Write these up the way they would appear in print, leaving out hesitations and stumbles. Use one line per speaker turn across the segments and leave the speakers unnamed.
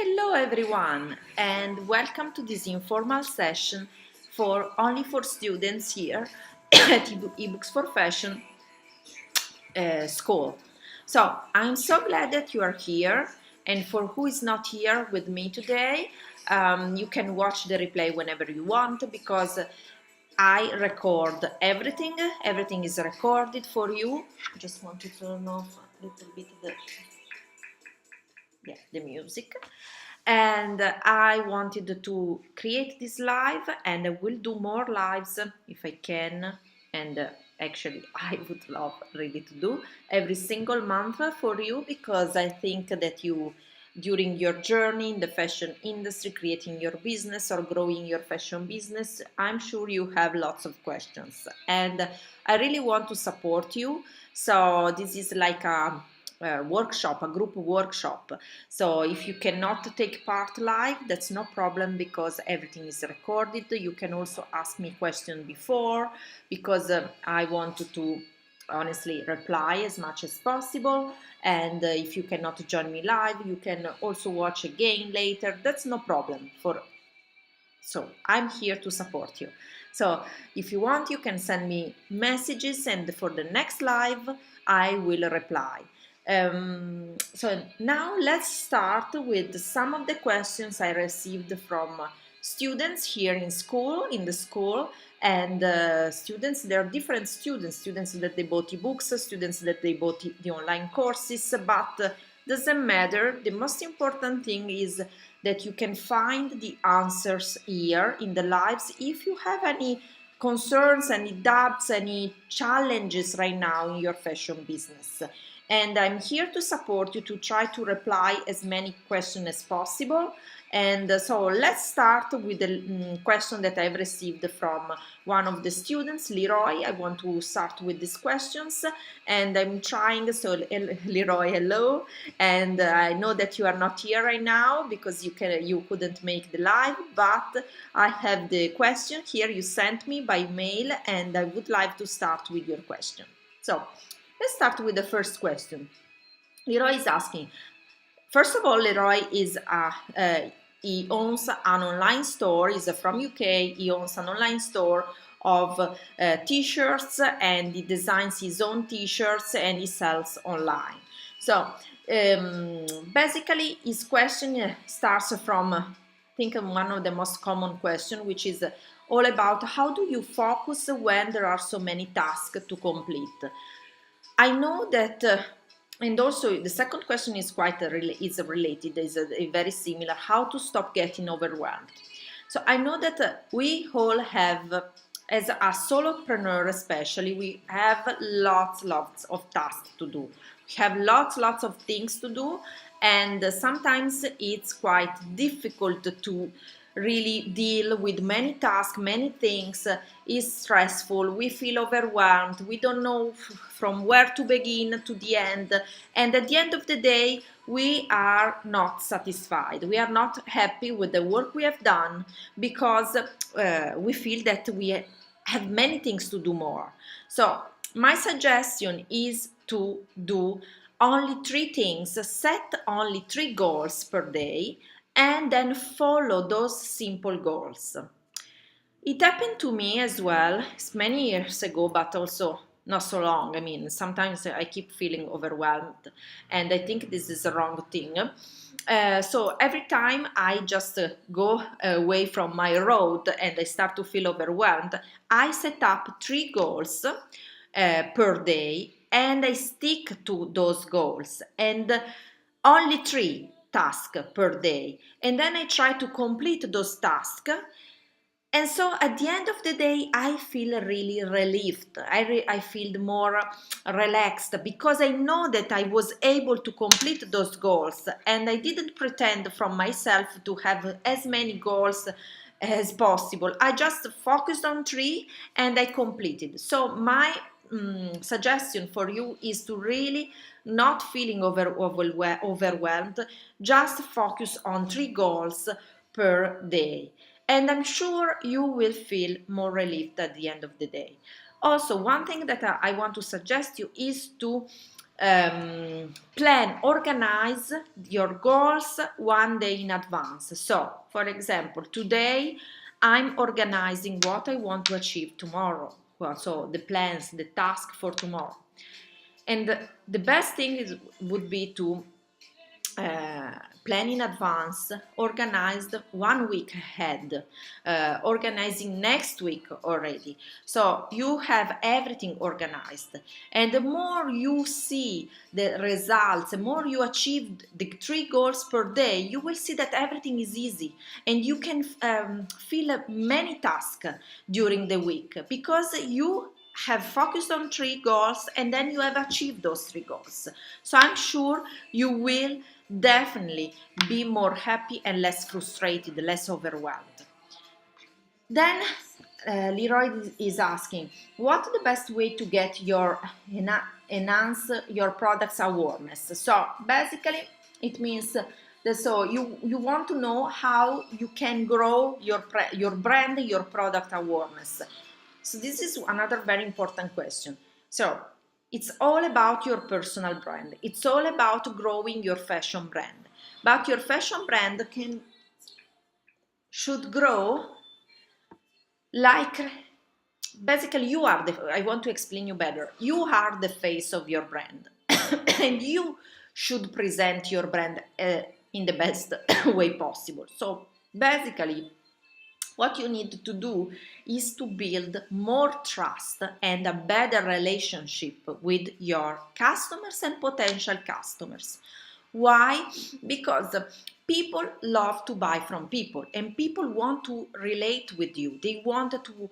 Hello everyone and welcome to this informal session only for students here at eBooks for Fashion School. So I'm so glad that you are here, and for who is not here with me today, you can watch the replay whenever you want because I record everything. Everything is recorded for you. I just want to turn off a little bit the music. And I wanted to create this live, and I will do more lives if I can. And actually, I would love really to do every single month for you, because I think that you, during your journey in the fashion industry, creating your business or growing your fashion business, I'm sure you have lots of questions, and I really want to support you. So this is like a workshop, a group workshop. So if you cannot take part live, that's no problem, because everything is recorded. You can also ask me questions before, because I want to honestly reply as much as possible. And if you cannot join me live, you can also watch again later. That's no problem. So I'm here to support you. So if you want, you can send me messages, and for the next live I will reply. So now let's start with some of the questions I received from students here in the school. And students, there are different students that they bought ebooks, students that they bought the online courses, but doesn't matter. The most important thing is that you can find the answers here in the lives. If you have any concerns, any doubts, any challenges right now in your fashion business, and I'm here to support you to try to reply as many questions as possible. And so let's start with the question that I've received from one of the students, Leroy. I want to start with these questions, and I'm trying. So Leroy, hello. And I know that you are not here right now because you couldn't make the live, but I have the question here you sent me by mail, and I would like to start with your question. So let's start with the first question. Leroy is asking, first of all, Leroy he owns an online store. He's from UK. He owns an online store of t-shirts, and he designs his own t-shirts and he sells online. So basically, his question starts from I think one of the most common questions, which is all about how do you focus when there are so many tasks to complete. I know that, and also the second question is quite related. Is very similar. How to stop getting overwhelmed? So I know that we all have, as a solopreneur especially, we have lots of tasks to do. We have lots of things to do, and sometimes it's quite difficult to really deal with many tasks, many things. Is stressful. We feel overwhelmed. We don't know from where to begin to the end. And at the end of the day, we are not satisfied. We are not happy with the work we have done, because we feel that we have many things to do more. So my suggestion is to do only 3 things, set only 3 goals per day, and then follow those simple goals. It happened to me as well. It's many years ago, but also not so long. I mean, sometimes I keep feeling overwhelmed, and I think this is the wrong thing. So every time I just go away from my road and I start to feel overwhelmed, I set up 3 goals per day, and I stick to those goals, and only 3 tasks per day. And then I try to complete those tasks, and so at the end of the day, I feel really relieved. I feel more relaxed, because I know that I was able to complete those goals, and I didn't pretend from myself to have as many goals as possible. I just focused on 3 and I completed. So my suggestion for you is to really not feeling overwhelmed. Just focus on 3 goals per day, and I'm sure you will feel more relieved at the end of the day. Also, one thing that I want to suggest you is to plan, organize your goals one day in advance. So, for example, today I'm organizing what I want to achieve tomorrow. Well, so the plans, the task for tomorrow. And the best thing would be to plan in advance, organized 1 week ahead, organizing next week already. So you have everything organized. And the more you see the results, the more you achieve the 3 goals per day, you will see that everything is easy and you can fill many tasks during the week because you have focused on 3 goals and then you have achieved those 3 goals. So I'm sure you will definitely be more happy and less frustrated, less overwhelmed. Then Leroy is asking, what's the best way to get your enhance your product's awareness? So basically it means that so you want to know how you can grow your brand, your product awareness. So this is another very important question. So it's all about your personal brand. It's all about growing your fashion brand. But your fashion brand should grow like basically you are I want to explain you better. You are the face of your brand. And you should present your brand in the best way possible. So basically what you need to do is to build more trust and a better relationship with your customers and potential customers. Why? Because people love to buy from people and people want to relate with you. They want to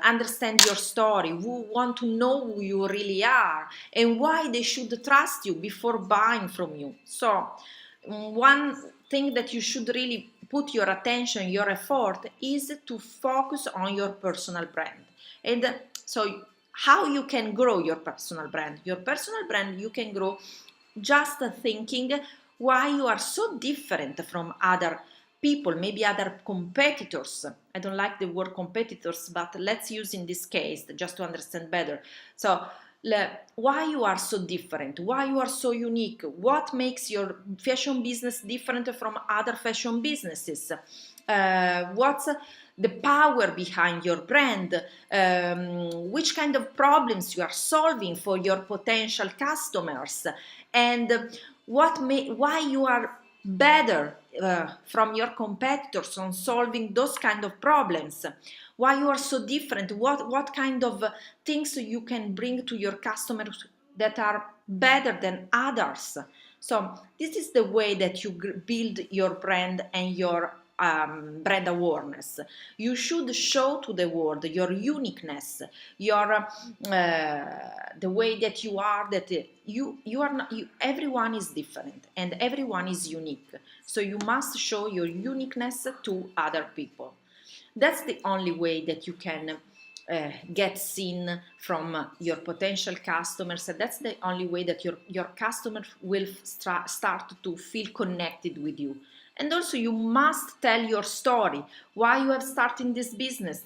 understand your story, who want to know who you really are and why they should trust you before buying from you. So one thing that you should really put your attention, your effort is to focus on your personal brand. And so how you can grow your personal brand? Your personal brand you can grow just thinking why you are so different from other people, maybe other competitors. I don't like the word competitors, but let's use in this case just to understand better. So why you are so different, why you are so unique, what makes your fashion business different from other fashion businesses, what's the power behind your brand, which kind of problems you are solving for your potential customers, and why you are better from your competitors on solving those kind of problems, why you are so different, what kind of things you can bring to your customers that are better than others. So this is the way that you build your brand and your brand awareness. You should show to the world your uniqueness, your the way that you are, that you are not, everyone is different and everyone is unique. So you must show your uniqueness to other people. That's the only way that you can get seen from your potential customers, and that's the only way that your customers will start to feel connected with you. And also you must tell your story, why you have started this business.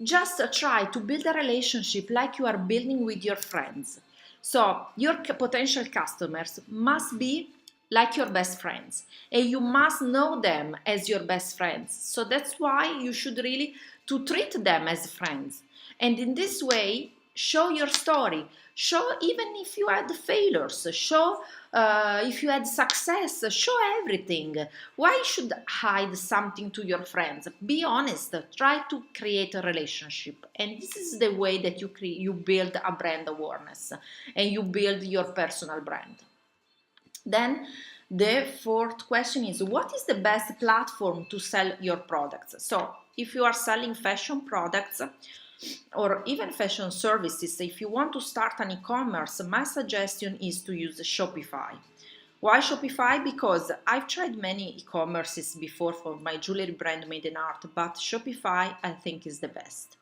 Just try to build a relationship like you are building with your friends. So your potential customers must be like your best friends and you must know them as your best friends. So that's why you should really to treat them as friends. And in this way, show your story. Show even if you had failures. Show if you had success. Show everything. Why should hide something to your friends? Be honest. Try to create a relationship. And this is the way that you build a brand awareness and you build your personal brand. Then the fourth question is, what is the best platform to sell your products? So if you are selling fashion products or even fashion services, if you want to start an e-commerce, my suggestion is to use Shopify. Why Shopify? Because I've tried many e-commerces before for my jewelry brand Made in Art, but Shopify I think is the best.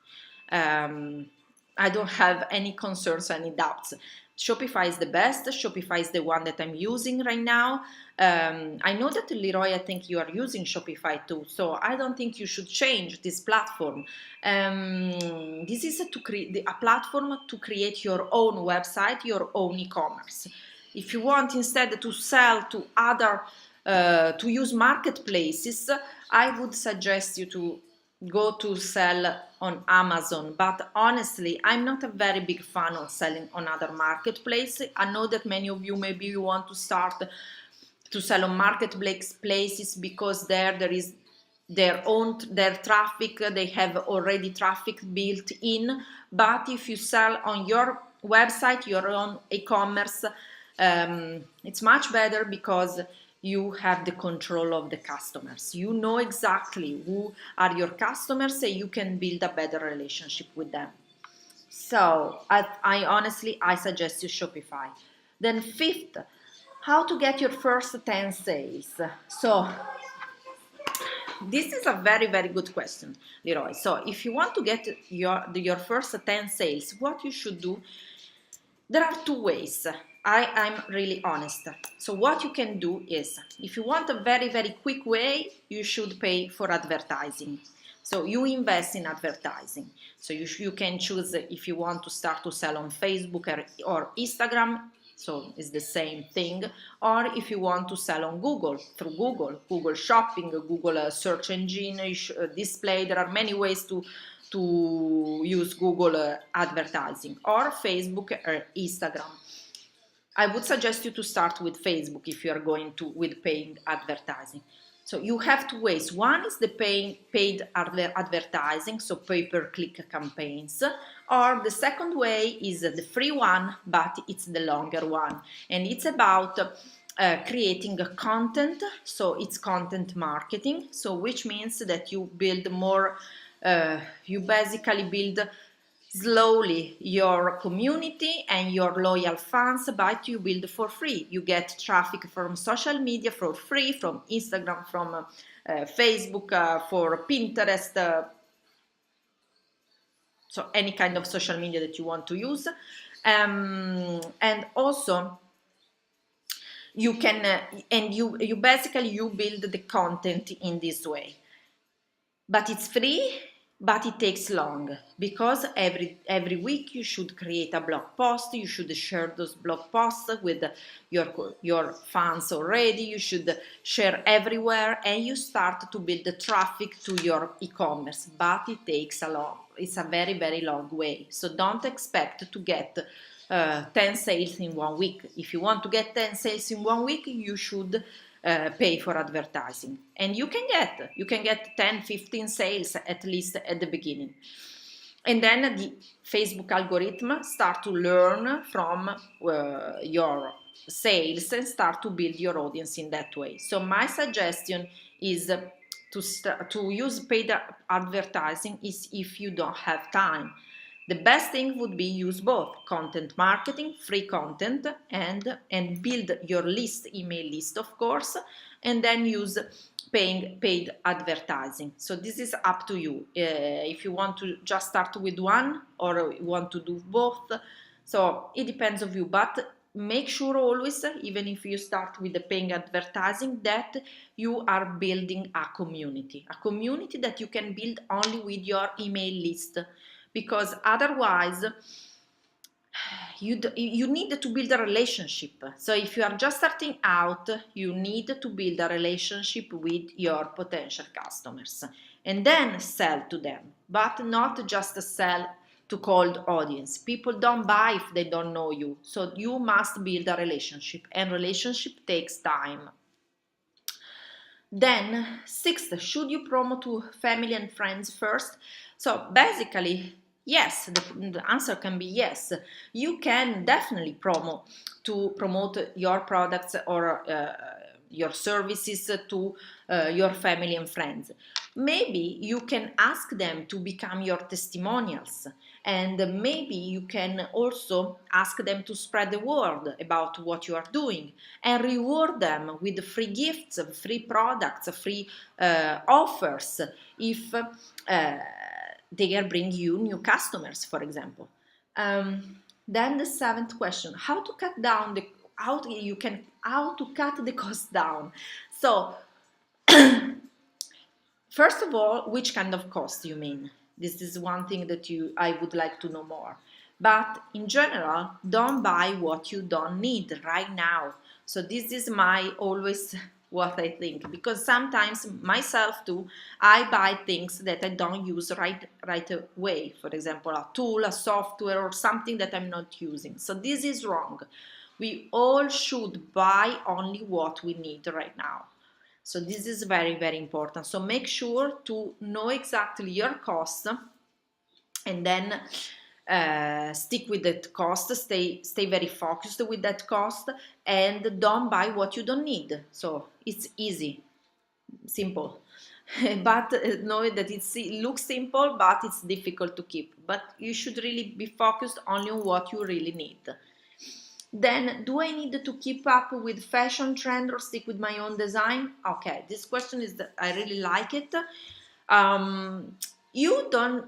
I don't have any concerns, any doubts. Shopify is the best. Shopify is the one that I'm using right now. I know that Leroy, I think you are using Shopify too, so I don't think you should change this platform. This is to create a platform to create your own website, your own e-commerce. If you want instead to sell to other, to use marketplaces, I would suggest you to go to sell on Amazon, but honestly, I'm not a very big fan of selling on other marketplaces. I know that many of you maybe you want to start to sell on marketplaces because there is their traffic, they have already traffic built in. But if you sell on your website, your own e-commerce, it's much better because you have the control of the customers. You know exactly who are your customers and you can build a better relationship with them. So I honestly, I suggest you Shopify. Then fifth, how to get your first 10 sales. So this is a very, very good question, Leroy. So if you want to get your first 10 sales, what you should do, there are two ways. I'm really honest. So what you can do is, if you want a very, very quick way, you should pay for advertising. So you invest in advertising. So you can choose if you want to start to sell on Facebook or Instagram, so it's the same thing, or if you want to sell on Google, through Google Shopping, Google search engine display. There are many ways to use Google advertising, or Facebook or Instagram. I would suggest you to start with Facebook if you are going to with paying advertising. So you have two ways. One is the paid advertising, so pay-per-click campaigns, or the second way is the free one, but it's the longer one, and it's about creating a content. So it's content marketing, so which means that you build more, you basically build slowly your community and your loyal fans, but you build for free. You get traffic from social media for free, from Instagram, from Facebook, for Pinterest, so any kind of social media that you want to use. And also you can and you basically you build the content in this way, but it's free, but it takes long, because every week you should create a blog post. You should share those blog posts with your fans already. You should share everywhere, and you start to build the traffic to your e-commerce, but it takes it's a very, very long way. So don't expect to get 10 sales in 1 week. If you want to get 10 sales in 1 week, you should pay for advertising, and you can get 10-15 sales at least at the beginning, and then the Facebook algorithm start to learn from your sales and start to build your audience in that way. So my suggestion is to use paid advertising is if you don't have time. The best thing would be use both content marketing, free content, and build your email list, of course, and then use paid advertising. So this is up to you. If you want to just start with one or you want to do both, so it depends on you. But make sure always, even if you start with the paying advertising, that you are building a community that you can build only with your email list. Because otherwise you need to build a relationship. So if you are just starting out, you need to build a relationship with your potential customers and then sell to them, but not just sell to cold audience. People don't buy if they don't know you. So you must build a relationship, and relationship takes time. Then sixth, should you promote to family and friends first? So basically, yes, the answer can be yes. You can definitely promote your products or your services to your family and friends. Maybe you can ask them to become your testimonials, and maybe you can also ask them to spread the word about what you are doing and reward them with free gifts, free products, free offers if they are bringing you new customers, for example. Then the seventh question: how to cut down the how to cut the cost down. So first of all, which kind of cost you mean? This is one thing that I would like to know more. But in general, don't buy what you don't need right now. So this is my always what I think, because sometimes myself too, I buy things that I don't use right away. For example, a tool, a software, or something that I'm not using. So this is wrong. We all should buy only what we need right now. So this is very, very important. So make sure to know exactly your cost, and then stick with that cost, stay very focused with that cost, and don't buy what you don't need. So it's easy, simple. But know that it looks simple, but it's difficult to keep. But you should really be focused only on what you really need. Then, do I need to keep up with fashion trend or stick with my own design? Okay, this question is that I really like it. Um, you don't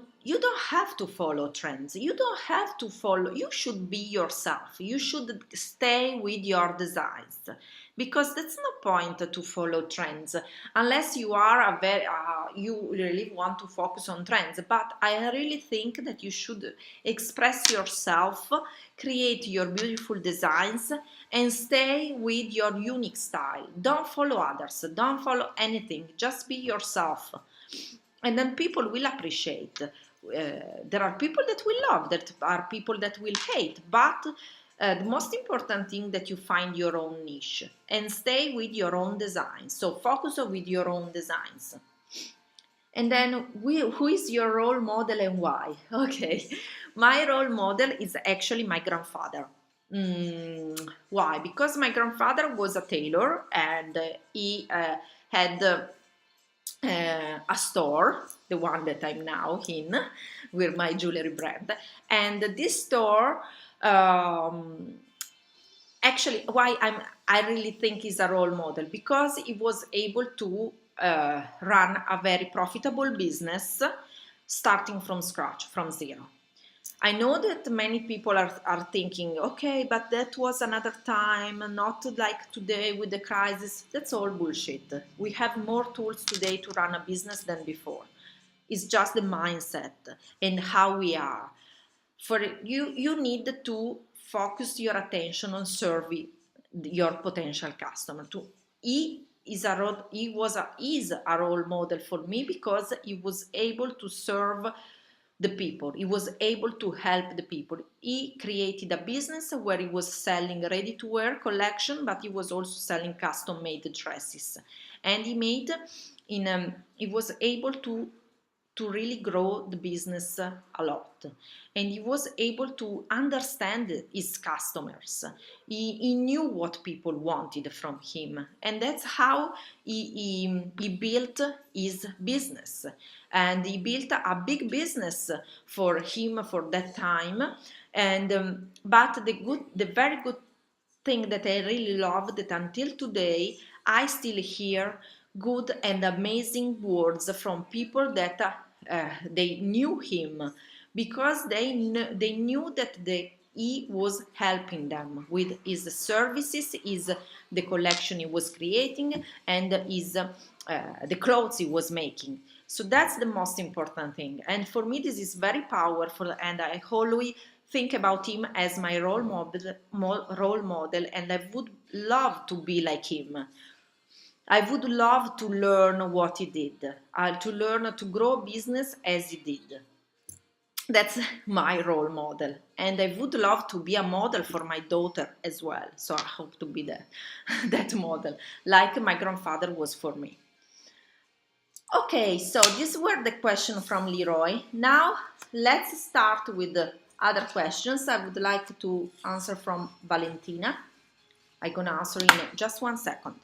have to follow trends. You don't have to follow. You should be yourself. You should stay with your designs, because that's no point to follow trends unless you are a very you really want to focus on trends. But I really think that you should express yourself, create your beautiful designs, and stay with your unique style. Don't follow others, don't follow anything, just be yourself, and then people will appreciate. There are people that will love, that are people that will hate, but the most important thing that you find your own niche and stay with your own designs. So focus on with your own designs. And then who is your role model and why? Okay, my role model is actually my grandfather. Why? Because my grandfather was a tailor, and he had a store, the one that I'm now in, with my jewelry brand. And this store, actually, I really think is a role model, because he was able to run a very profitable business, starting from scratch, from zero. I know that many people are thinking, okay, but that was another time, not like today with the crisis. That's all bullshit. We have more tools today to run a business than before. It's just the mindset and how we are. For you need to focus your attention on serving your potential customer. He is a role model for me, because he was able to serve the people. He was able to help the people. He created a business where he was selling ready-to-wear collection, but he was also selling custom-made dresses. And he was able to really grow the business a lot, and he was able to understand his customers. He knew what people wanted from him, and that's how he built his business. And he built a big business for him for that time. And but the very good thing that I really love, that until today I still hear good and amazing words from people that they knew him, because they knew that he was helping them with his services, the collection he was creating, and the clothes he was making. So that's the most important thing. And for me, this is very powerful, and I always think about him as my role model, and I would love to be like him. I would love to learn what he did, to learn to grow business as he did. That's my role model, and I would love to be a model for my daughter as well. So I hope to be that model, like my grandfather was for me. Okay, so these were the questions from Leroy. Now let's start with the other questions. I would like to answer from Valentina. I'm gonna answer in just 1 second.